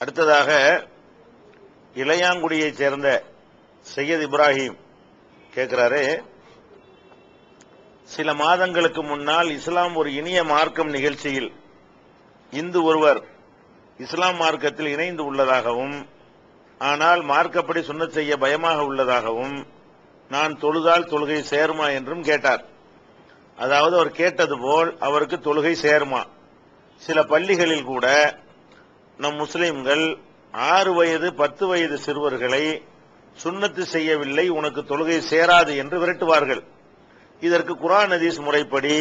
அடுத்ததாக இளையாங்குடியைச் சேர்ந்த சையத் இப்ராஹிம் கேட்கிறாரு, சில மாதங்களுக்கு முன்னால் இஸ்லாம் ஒரு இனிய மார்க்கம் நிகழ்ச்சியில் இந்து ஒருவர் இஸ்லாம் மார்க்கத்தில் இணைந்து உள்ளதாகவும், ஆனால் மார்க்கப்படி சுன்னத் செய்ய பயமாக உள்ளதாகவும், நான் தொழுதால் தொழுகை சேருமா என்றும் கேட்டார். அதாவது அவர் கேட்டது போல் அவருக்கு தொழுகை சேருமா? சில பள்ளிகளில் கூட நம் முஸ்லிம்கள் 6 வயது 10 வயது சிறுவர்களை சுன்னத்து செய்யவில்லை, உனக்கு தொழுகை சேராது என்று விரட்டுவார்கள். இதற்கு குர்ஆன் ஹதீஸ் முறைப்படி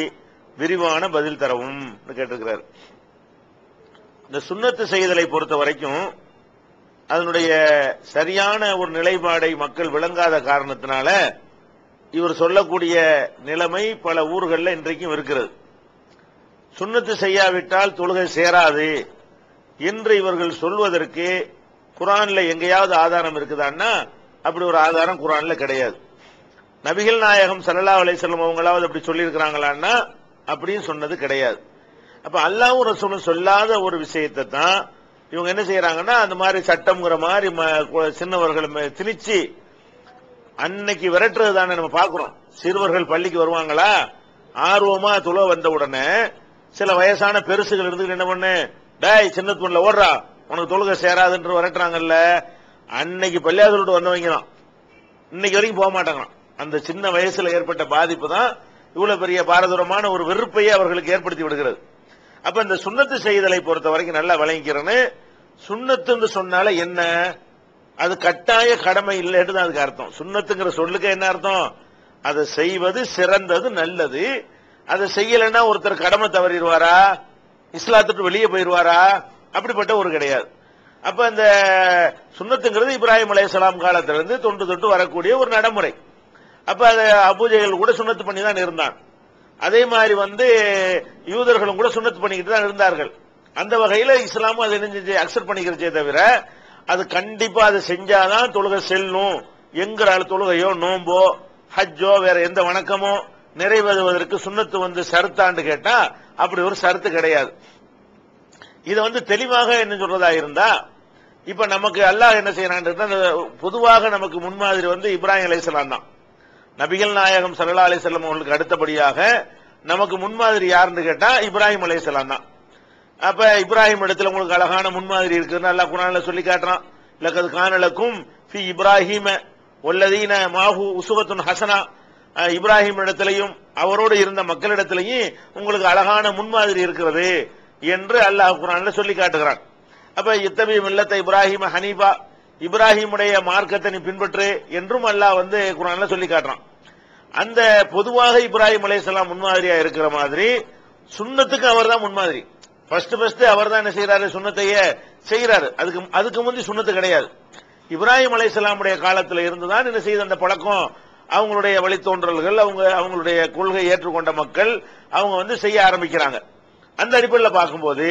விரிவான பதில் தரவும் கேட்டிருக்கிறார். இந்த சுன்னத்து செய்தலை பொறுத்த வரைக்கும் அதனுடைய சரியான ஒரு நிலைப்பாடை மக்கள் விளங்காத காரணத்தினால இவர் சொல்லக்கூடிய நிலைமை பல ஊர்களில் இன்றைக்கும் இருக்கிறது. சுன்னத்து செய்யாவிட்டால் தொழுகை சேராது என்று இவர்கள் சொல்வதற்கு குர்ஆன்ல எங்கேயாவது ஆதாரம் இருக்குதான்னா அப்படி ஒரு ஆதாரம் குர்ஆன்ல கிடையாது. நபிகள் நாயகம் ஸல்லல்லாஹு அலைஹி வஸல்லம் அவங்களாவது அப்படி சொல்லி இருக்கிறாங்களான்னா அப்படியும் சொன்னது கிடையாது. அப்ப அல்லாஹ்வும் ரசூலும் சொல்லாத ஒரு விஷயத்தை தான் இவங்க என்ன செய்யறாங்கன்னா அந்த மாதிரி சட்டம்ங்கிற மாதிரி சின்னவர்கள் திணிச்சு அன்னைக்கு விரட்டுறது தானே நம்ம பாக்குறோம். சிறுவர்கள் பள்ளிக்கு வருவாங்களா, ஆர்வமா துள வந்த உடனே சில வயசான பெருசுகள் இருந்து என்ன பண்ணு, டேய் சின்ன பொண்ணுல ஓடுறா, உனக்கு தொழுகை சேராதுன்ற விரட்டுறாங்கல்ல, அன்னைக்கு பள்ளியாசல் வந்தவங்க தான் இன்னைக்கு வரைக்கும் போக மாட்டாங்களாம். அந்த சின்ன வயசுல ஏற்பட்ட பாதிப்பு தான் இவ்வளவு பெரிய பாரதூரமான ஒரு வெறுப்பையே அவர்களுக்கு ஏற்படுத்தி விடுகிறது. அப்ப இந்த சுன்னத்து செய்தலை பொறுத்த வரைக்கும் நல்லா விளங்கிக்கிறேன்னு, சுன்னத்துன்னு சொன்னால என்ன, அது கட்டாய கடமை இல்லைன்னு தான் அதுக்கு அர்த்தம். சுன்னத்துங்கிற சொல்லுக்கு என்ன அர்த்தம், அதை செய்வது சிறந்தது, நல்லது. அதை செய்யலைன்னா ஒருத்தர் கடமை தவறிடுவாரா, இஸ்லாத்துக்கு வெளியே போயிடுவாரா, அப்படிப்பட்ட ஒரு கிடையாது. அப்ப இந்த சுன்னத்துங்கிறது இப்ராஹிம் அலைஹிஸ்ஸலாம் காலத்திலிருந்து தொன்று தொட்டு வரக்கூடிய ஒரு நடைமுறை. அப்ப அதை அபூஜைகள் கூட சுன்னத்து பண்ணி தான் இருந்தான். அதே மாதிரி யூதர்களும் கூட சுன்னத்து பண்ணிக்கிட்டு தான் இருந்தார்கள். அந்த வகையில இஸ்லாமும் அதை அக்செப்ட் பண்ணிக்கிறதே தவிர அது கண்டிப்பா அதை செஞ்சாதான் தொழுகை செல்லும் என்கிற தொழுகையோ நோம்போ ஹஜ்ஜோ வேற எந்த வணக்கமோ நிறைவேறுவதற்கு சுன்னத்து சருத்தாண்டு கேட்டா அப்படி ஒரு சருத்து கிடையாது. இதை தெளிவாக என்ன சொல்றதா இருந்தா, இப்ப நமக்கு அல்லாஹ் என்ன செய்யறான், பொதுவாக நமக்கு முன்மாதிரி இப்ராஹிம் அலைஹிஸ்ஸலாம் தான். நபிகள் நாயகம் ஸல்லல்லாஹு அலைஹி வஸல்லம் அவர்களுக்கு அடுத்தபடியாக நமக்கு முன்மாதிரி யாருன்னு கேட்டா இப்ராஹிம் அலைஹிஸ்ஸலாம் தான். அப்ப இப்ராஹிம் இடத்துல உங்களுக்கு அழகான முன்மாதிரி இருக்குன்னு அல்லாஹ் குர்ஆன்ல சொல்லி காட்டுறான். லகத் கான லக்கும் ஃபீ இப்ராஹீம வல்லதீன மாஹு உஸ்வத்துன் ஹஸனா. இப்ராஹிம் இடத்திலையும் அவரோடு இருந்த மக்களிடத்திலையும் உங்களுக்கு அழகான முன்மாதிரி இருக்கிறது என்று அல்லாஹ் குர்ஆன்ல சொல்லி காட்டுகிறான். அப்ப இத்தபி மில்லத்த இப்ராஹிம ஹனீஃபா, இப்ராஹிமுடைய மார்க்கத்தை நீ பின்பற்று என்றும் அல்லாஹ் குர்ஆன்ல சொல்லி காட்டுறான். அந்த பொதுவாக இப்ராஹிம் அலைஹிஸ்ஸலாம் முன்மாதிரியா இருக்கிற மாதிரி சுன்னத்துக்கு அவர் தான் முன்மாதிரி. ஃபர்ஸ்ட் அவர் தான் என்ன செய்யறாரு, சுன்னத்தையே செய்யறாரு. அதுக்கு முந்தி சுன்னத்து கிடையாது. இப்ராஹிம் அலைஹிஸ்ஸலாமுடைய காலத்தில் இருந்துதான் என்ன செய்த அந்த பழக்கம், அவங்களுடைய வழித்தோன்றல்கள், அவங்களுடைய கொள்கை ஏற்றுக்கொண்ட மக்கள் அவங்க செய்ய ஆரம்பிக்கிறாங்க. அந்த அடிப்படையில் பார்க்கும்போது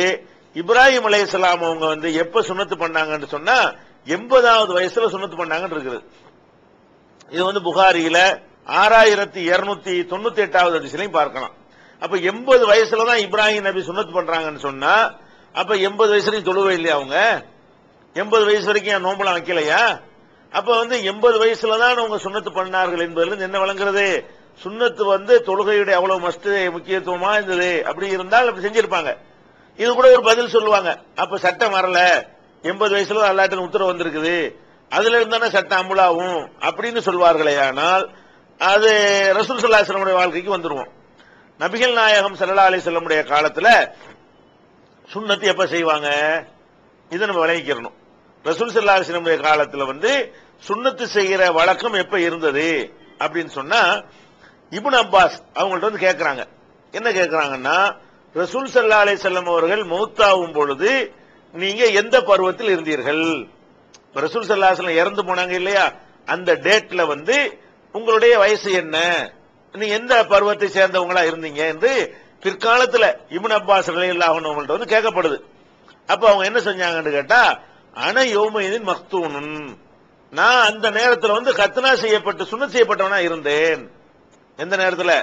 இப்ராஹிம் அலைஹிஸ்ஸலாம் அவங்க எப்ப சுன்னத்து பண்ணாங்கன்னு சொன்னா 80வது வயசுல சுன்னத்து பண்ணாங்கன்னு இருக்குது. இது புகாரியில 6298வது ஹதீஸ்லயும் பார்க்கலாம். அப்ப 80 வயசுல தான் இப்ராஹிம் நபி சுன்னத்து பண்றாங்கன்னு சொன்னா அப்ப 80 வயசுலயும் தொழுவே இல்லையா, அவங்க 80 வயசு வரைக்கும் நோம்பலாம் வைக்கலையா? அப்ப 80 வயசுல தான் அவங்க சுன்னத்து பண்ணார்கள் என்பதிலிருந்து என்ன வழங்குறது, சுன்னத்து தொழுகையுடைய அவ்வளவு மஸ்ட் முக்கியத்துவமா இருந்தது. அப்படி இருந்தால் அப்படி செஞ்சிருப்பாங்க. இது கூட ஒரு பதில் சொல்லுவாங்க, அப்ப சட்டம் வரல, 80 வயசுல அல்லாஹ்வின் உத்தரவு வந்திருக்குது, அதுல இருந்தானே சட்டம் அமுலாவும் அப்படின்னு சொல்வார்களே. ஆனால் அது ரசூல் ஸல்லல்லாஹு அலைஹி வஸல்லம் வாழ்க்கைக்கு வந்துருவோம். நபிகள் நாயகம் ஸல்லல்லாஹு அலைஹி வஸல்லம் காலத்துல சுன்னத்து எப்ப செய்வாங்க, இதை நம்ம விளங்கிக்கிறணும். ரசூல் ஸல்லல்லாஹு அலைஹி வஸல்லம் காலத்துல சுன்னத்து செய்கிற வழக்கம் எப்ப இருந்தது அப்படின்னு சொன்னா, இப்னு அப்பாஸ் அவங்கள்ட்ட கேட்கிறாங்க. என்ன கேட்கிறாங்கன்னா, ரசூல் ஸல்லல்லாஹு அலைஹி வஸல்லம் அவர்கள் மௌத்தாகும் பொழுது நீங்க எந்த பருவத்தில் இருந்தீர்கள்? ரசூல் ஸல்லல்லாஹு அலைஹி வஸல்லம் இறந்து போனாங்க இல்லையா, அந்த டேட்ல உங்களுடைய வயசு என்ன, நீ எந்த பருவத்தை சேர்ந்தவங்களா இருந்தீங்க என்று பிற்காலத்துல இப்னு அப்பாஸ் ரலியல்லாஹு அன்ஹு அவங்கள்ட்ட கேட்கப்படுது. அப்ப அவங்க என்ன செஞ்சாங்கன்னு கேட்டா, அன யௌமஇதின் மக்தூனுன், நான் அந்த நேரத்தில் கத்னா செய்யப்பட்டு சுன்னத் செய்யப்பட்டவனா இருந்தேன். எந்த நேரத்தில்?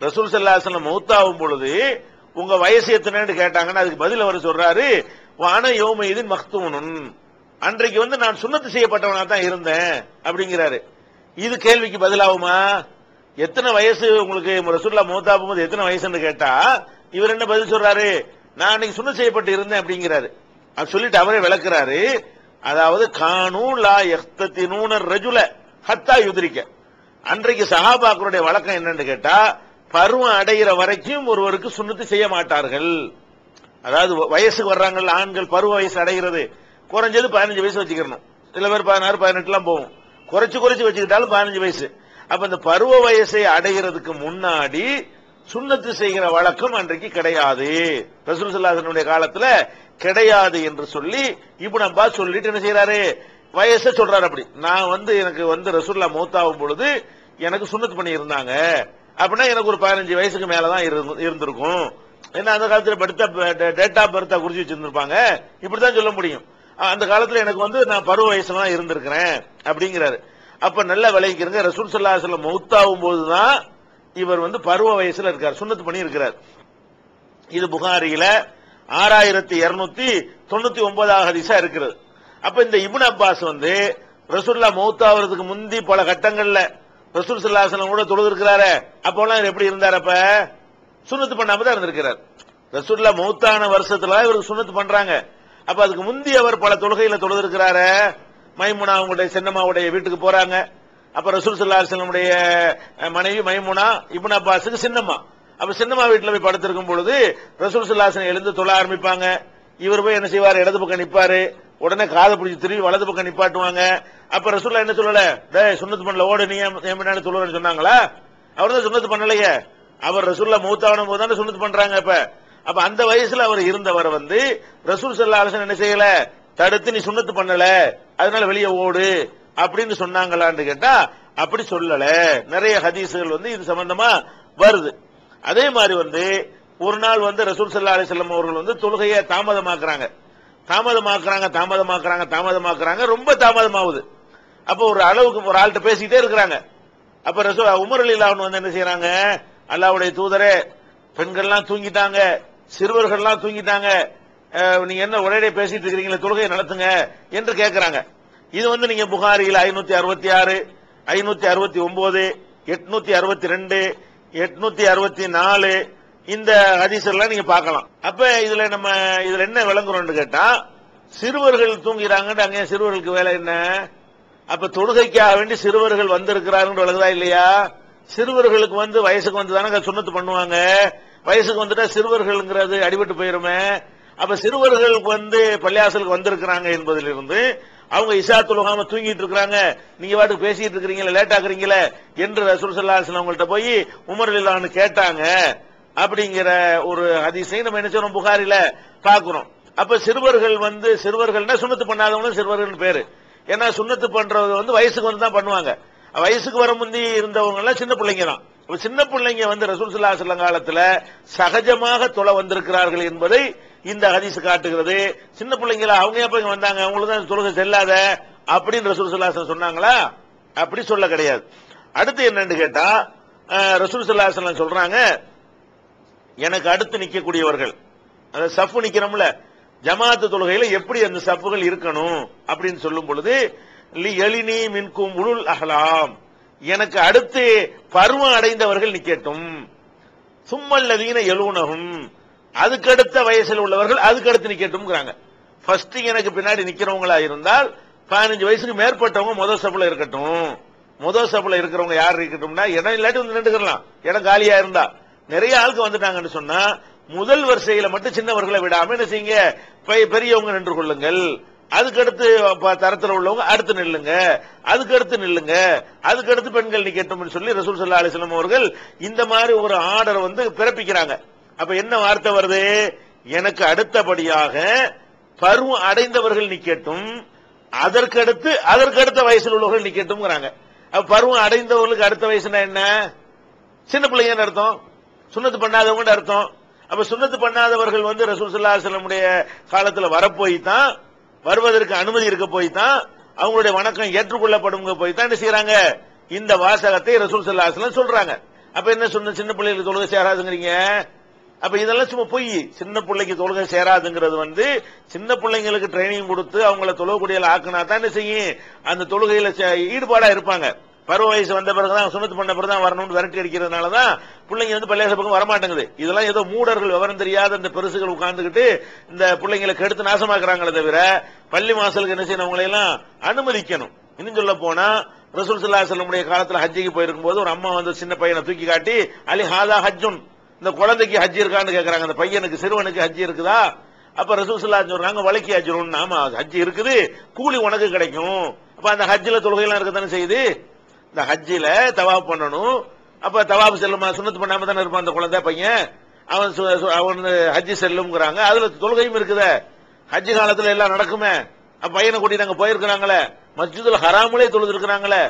ரசூல் ஸல்லல்லாஹு அலைஹி வஸல்லம் மௌத்தாகும் பொழுது உங்க வயசு எத்தனைன்னு கேட்டாங்கன்னா அதுக்கு பதில் அவர் சொல்றாரு, வான யோமயிதின் மக்தூனுன், அன்றைக்கு வந்து நான் சுன்னத்து செய்யப்பட்டவனா தான் இருந்தேன் அப்படிங்கிறாரு. இது கேள்விக்கு பதிலாகுமா? எத்தனை வயசு உங்களுக்கு ரசூலுல்லாஹ் மௌத்தா போகும்போது எத்தனை வயசுன்னு கேட்டா இவர் என்ன பதில் சொல்றாரு? நான் அன்னைக்கு சுன்னத் செய்யப்பட்டு இருந்தேன் அப்படிங்கிறாரு. அது சொல்லிட்டு அவரே விளக்குறாரு. அதாவது கானூ லா யக்ததினூன ரஜுல ஹத்தா யுத்ரிக, அன்றைக்கு சஹாபாக்களுடைய வழக்கம் என்னன்னு கேட்டா பருவம் அடைகிற வரைக்கும் ஒருவருக்கு சுன்னத்து செய்ய மாட்டார்கள். அதாவது வயசுக்கு வர்றாங்கல்ல ஆண்கள், பருவ வயசு அடைகிறது குறைஞ்சது 15 வயசு வச்சுக்கணும். சில பேர் 16 18 எல்லாம் போகும். குறைச்சு வச்சுக்கிட்டாலும் 15 வயசு. அப்ப இந்த பருவ வயசை அடைகிறதுக்கு முன்னாடி சுன்னத்து செய்கிற வழக்கம் அன்றைக்கு கிடையாது, ரசூல் ஸல்லல்லாஹு அலைஹி வஸல்லம் காலத்துல கிடையாது என்று சொல்லி இப்னு அப்பாஸ் சொல்லிட்டு என்ன செய்யறாரு, வயசை சொல்றாரு. அப்படி நான் வந்து எனக்கு வந்து ரசூலுல்லாஹ் மௌத்தாகும் பொழுது எனக்கு சுன்னத் பண்ணி இருந்தாங்க அப்படின்னா எனக்கு ஒரு 15 வயசுக்கு மேலதான் இருந்திருக்கும். ஏன்னா அந்த காலத்துல டேட் ஆஃப் பர்த்தா குறிச்சு வச்சிருந்திருப்பாங்க, இப்படித்தான் சொல்ல முடியும். அந்த காலத்துல எனக்கு வந்து நான் பருவ வயசுல தான் இருந்திருக்கிறேன் அப்படிங்கிறாரு. அப்ப நல்ல விளைவிக்கிறங்க, ரசூல் ஸல்லல்லாஹு அலைஹி வஸல்லம் மௌத்தாகும் போதுதான் இவர் வந்து பருவ வயசுல இருக்கார், சுன்னத் பண்ணி இருக்கிறார். இது புகாரியில 6299 ஹதீஸா இருக்கிறது. அப்ப இந்த இப்னு அப்பாஸ் வந்து ரசூலுல்லாஹ் மௌத்தாவதுக்கு முந்தி பல கட்டங்கள்ல ரசூல் ஸல்லல்லாஹு அலைஹி வஸல்லம் கூட தொழுது இருக்கிறாரு. அப்போலாம் எப்படி இருந்தார்? அப்ப சுன்னத் பண்ணாம தான் இருந்திருக்கிறார். ரசூலுல்லாஹ் மௌத்தான வருஷத்துல இவருக்கு சுன்னத் பண்றாங்க. அப்ப அதுக்கு முந்தி அவர் பல தொழுகையில தொழுது இருக்கிறாரு. மைமுனா அவங்களுடைய சின்னம்மாவுடைய வீட்டுக்கு போறாங்க. அப்ப ரசூல் ஸல்லல்லாஹு அலைஹி வஸல்லம் உடைய மனைவி மைமுனா இப்னு அப்பாஸுக்கு சின்னம்மா. அப்ப சின்னம்மா வீட்டுல போய் படுத்திருக்கும் பொழுது ரசூல் ஸல்லல்லாஹு அலைஹி வஸல்லம் எழுந்து தொழ ஆரம்பிப்பாங்க. இவர் போய் என்ன செய்வார், இடது பக்கம் நிப்பாரு. உடனே காதை பிடிச்சி திரும்பி வலது பக்கம் நிப்பாட்டுவாங்க. அப்ப ரசூலுல்லாஹ் என்ன சொல்லல, டேய் சுன்னத் பண்ணல ஓடு நீ என் பின்னாடி தொழுறன்னு சொன்னாங்களா? அவர் தான் சுன்னத் பண்ணலையே. அவர் ரசூலுல்லாஹ் மௌத்தான போது தான் சுன்னத் பண்றாங்க. அப்ப அந்த வயசுல அவர் இருந்தவர் வந்து ரசூல் ஸல்லல்லாஹு அலைஹி வஸல்லம் என்ன செய்யல, தடுத்து நீ சுன்னத் பண்ணல அதனால வெளியே ஓடு அப்படின்னு சொன்னாங்களான்னு கேட்டா அப்படி சொல்லல. நிறைய ஹதீஸ்கள் வந்து இது சம்பந்தமா வருது. அதே மாதிரி வந்து ஒரு நாள் வந்து ரசூல் ஸல்லல்லாஹு அலைஹி வஸல்லம் அவர்கள் வந்து தொழுகையை தாமதமாக்குறாங்க, ரொம்ப தாமதமாகுது. அப்ப ஒரு அளவுக்கு ஒரு ஆள்கிட்ட பேசிக்கிட்டே இருக்கிறாங்க. அப்ப ரசூல் உமர் ரலியல்லாஹு அன்ஹு வந்து என்ன செய்யறாங்க, அல்லாஹ்வுடைய தூதரே பெண்கள்லாம் தூங்கிட்டாங்க, சிறுவர்கள்லாம் தூங்கிட்டாங்க, நீங்க என்ன ஒரே பேசிட்டு இருக்கிறீங்களா, தொழுகையை நடத்துங்க என்று கேட்கிறாங்க. இது வந்து நீங்க புகாரியில் 566 569 862 864 இந்த ஹதீஸ் எல்லாம் நீங்க பார்க்கலாம். அப்ப இதுல என்ன விளங்குறோம்னு கேட்டா சிறுவர்கள் தூங்கிறாங்க, அங்க சிறுவர்களுக்கு வேலை என்ன? அப்ப தொழுகைக்காக வேண்டி சிறுவர்கள் வந்திருக்கிறார்கள் விளங்குதா இல்லையா? சிறுவர்களுக்கு வந்து வயசுக்கு வந்து தானே சுன்னத்து பண்ணுவாங்க, வயசுக்கு வந்துட்டா சிறுவர்கள்ங்கிறது அடிபட்டு போயிருமே. அப்ப சிறுவர்களுக்கு வந்து பள்ளியாசலுக்கு வந்திருக்கிறாங்க என்பதிலிருந்து அவங்க இஷா தொழுகாம தூங்கிட்டு இருக்கிறாங்க, நீங்க வாட்டுக்கு பேசிட்டு இருக்கிறீங்களா, லேட் ஆக்குறீங்களே என்று ரசூல் ஸல்லல்லாஹு அலைஹி வஸல்லம் அவங்கள்ட்ட போய் உமர் ரலியல்லாஹு அன்ஹு கேட்டாங்க அப்படிங்கிற ஒரு ஹதீஸை நம்ம என்ன செய்றோம், புகாரில பாக்குறோம். அப்ப சிறுவர்கள் வந்து சிறுவர்கள்னா சுன்னத்து பண்ணாதவங்களும் சிறுவர்கள் பேரு. ஏன்னா சுன்னத்து பண்றது வந்து வயசுக்கு வந்து தான் பண்ணுவாங்க. வயசுக்கு வர முந்தி இருந்தவங்க எல்லாம் சின்ன பிள்ளைங்க தான். சின்ன பிள்ளைங்க வந்து ரசூல் ஸல்லல்லாஹு அலைஹி வஸல்லம் காலத்துல சகஜமாக தொழ வந்திருக்கிறார்கள் என்பதை இந்த ஹதீஸ் காட்டுகிறது. சின்ன பிள்ளைங்களா அவங்க எப்ப வந்தாங்க, அவங்களுக்கு தான் தொழுகை செல்லாத அப்படின்னு ரசூல் ஸல்லல்லாஹு அலைஹி வஸல்லம் சொன்னாங்களா? அப்படி சொல்ல கிடையாது. அடுத்து என்னன்னு கேட்டா ரசூல் ஸல்லல்லாஹு அலைஹி வஸல்லம் சொல்றாங்க, எனக்கு அடுத்து நிக்கக்கூடியவர்கள், அந்த சஃப் நிக்கிறோம்ல ஜமாஅத்து தொழுகையில எப்படி அந்த சஃப்புகள் இருக்கணும் அப்படின்னு சொல்லும் பொழுது எலினி மின்கும் உலுல் அஹ்லாம், எனக்கு அடுத்து பருவம் அடைந்தவர்கள் நிக்கட்டும், சும்மல்லதீன யலூனஹும், அதுக்கடுத்த வயசில் உள்ளவர்கள் அதுக்கடுத்து நிக்கட்டும். ஃபர்ஸ்ட் எனக்கு பின்னாடி நிக்கிறவங்களா இருந்தால் 15 வயசுக்கு மேற்பட்டவங்க முதல் சஃப்ல இருக்கட்டும். முதல் சஃப்ல இருக்கிறவங்க யார் இருக்கட்டும்னா இடம் இல்லாட்டி வந்து நின்றுக்கலாம், இடம் காலியா இருந்தா. நிறைய ஆளுக்கு வந்துட்டாங்கன்னு சொன்னா முதல் வரிசையில மட்டும் சின்னவர்களை விடாம என்ன செய்யுங்க, பெரியவங்க நின்று கொள்ளுங்கள். அதுக்கடுத்து தரத்தில் உள்ளவங்க அடுத்து நில்லுங்க, அதுக்கடுத்து நில்லுங்க, அதுக்கடுத்து பெண்கள் நிக்கட்டும் சொல்லி ரசூல் ஸல்லல்லாஹு அலைஹி வஸல்லம் அவர்கள் இந்த மாதிரி ஒரு ஆர்டர் வந்து பிறப்பிக்கிறாங்க. அப்ப என்ன வார்த்தை வருது, எனக்கு அடுத்தபடியாக பருவம் அடைந்தவர்கள் நிக்கட்டும், அதற்கடுத்த வயசில் உள்ளவர்கள் நிக்கட்டும். அப்ப பருவம் அடைந்தவர்களுக்கு அடுத்த வயசுனா என்ன, சின்ன பிள்ளைங்க அர்த்தம், சுன்னத்து பண்ணாதவங்க அர்த்தம். அப்ப சுன்னத்து பண்ணாதவர்கள் வந்து ரசூல் ஸல்லல்லாஹு அலைஹி வஸல்லம் காலத்துல வரப்போய் தான், வருவதற்கு அனுமதி இருக்க போய் தான், அவங்களுடைய வணக்கம் ஏற்றுக்கொள்ளப்படும் போய் தான் என்ன செய்யறாங்க, இந்த வாசகத்தை ரசூல் ஸல்லல்லாஹு அலைஹி வஸல்லம் சொல்றாங்க. அப்ப என்ன சொன்ன, சின்ன பிள்ளைகளுக்கு தொழுகை சேராதுங்கிறீங்க, அப்ப இதெல்லாம் சும்மா பொய். சின்ன பிள்ளைக்கு தொழுகை சேராதுங்கிறது சின்ன பிள்ளைங்களுக்கு ட்ரைனிங் கொடுத்து அவங்கள தொழுகக்கூடிய ஆக்குனா தான் என்ன செய்யும், அந்த தொழுகையில ஈடுபாடா இருப்பாங்க. பருவ வயசு வந்த பிறகுதான் சுண்ணத்து பண்ண பிறகுதான் வரணும்னு விரட்டி அடிக்கிறதுனாலதான் பிள்ளைங்க பள்ளியாச பக்கம் வரமாட்டேங்குது. இதெல்லாம் ஏதோ மூடர்கள், விவரம் தெரியாத இந்த பெருசுகள் உட்கார்ந்துகிட்டு இந்த பிள்ளைங்களை கெடுத்து நாசமாக்குறாங்களே தவிர பள்ளி வாசலுக்கு என்ன செய்யணும், அவங்களை எல்லாம் அனுமதிக்கணும். இன்னும் சொல்ல போனா ரசூல் ஸல்லல்லாஹு அலைஹி வஸல்லம் காலத்துல ஹஜ்ஜிக்கு போயிருக்கும் போது ஒரு அம்மா சின்ன பையனை தூக்கி காட்டி, அலி ஹாதா ஹஜ்ஜுன், இந்த குழந்தைக்கு ஹஜ் இருக்கான்னு கேட்கறாங்க. அந்த பையனுக்கு, சிறுவனுக்கு ஹஜ் இருக்குதா? அப்ப ரசூல் ஸல்லல்லாஹு அலைஹி வஸல்லம் சொல்றாங்க, வலக்கி அஜ்ருன், ஆமா ஹஜ் இருக்குது, கூலி உனக்கு கிடைக்கும். அப்ப அந்த ஹஜ்ஜில தொழுகையெல்லாம் இருக்கத்தானே செய்யுது. இந்த ஹஜ்ஜில தவாப் பண்ணணும். அப்ப தவாப் செல்லுமா, சுன்னத்து பண்ணாம தானே இருப்பான் அந்த குழந்தை பையன். அவன் ஹஜ்ஜி செல்லும்ங்கிறாங்க. அதுல தொழுகையும் இருக்குதே. ஹஜ்ஜி காலத்துல எல்லாம் நடக்குமே. பையனை கூட்டி நாங்க போயிருக்கிறாங்களே, மஸ்ஜிதுல் ஹராமுலே தொழுது இருக்கிறாங்களே.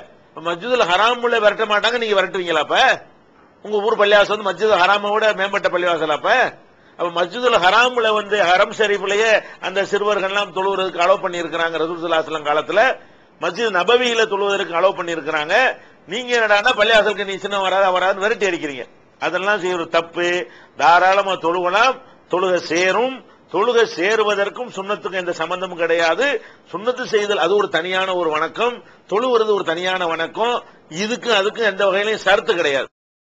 மஸ்ஜிதுல் ஹராமுல விரட்ட மாட்டாங்க, நீங்க விரட்டுவீங்களா? அப்ப உங்க ஊர் பள்ளிவாசல் மஸ்ஜிதுல் ஹராமை விட மேம்பட்ட பள்ளிவாசல். அப்ப மஸ்ஜிதுல் ஹராமுல ஹரம் ஷரீஃப்லயே அந்த சிறுவர்கள் எல்லாம் தொழுவதற்கு அலோவ் பண்ணி இருக்கிறாங்க ரசூல் ஸல்லல்லாஹு அலைஹி வஸல்லம் காலத்துல. மஸ்ஜித் நபவியில தொழுவதற்கு அலோவ் பண்ணி இருக்கிறாங்க. நீங்க என்னடா பள்ளிவாசலுக்கு நீ சின்ன வராது விரட்டி அடிக்கிறீங்க. அதெல்லாம் செய்யற தப்பு. தாராளமா தொழுவலாம், தொழுகை சேரும். தொழுகை சேருவதற்கும் சுன்னத்துக்கும் எந்த சம்பந்தமும் கிடையாது. சுன்னத்து செய்தல் அது ஒரு தனியான ஒரு வணக்கம், தொழுவது ஒரு தனியான வணக்கம். இதுக்கு அதுக்கும் எந்த வகையிலையும் ஷரத்து கிடையாது.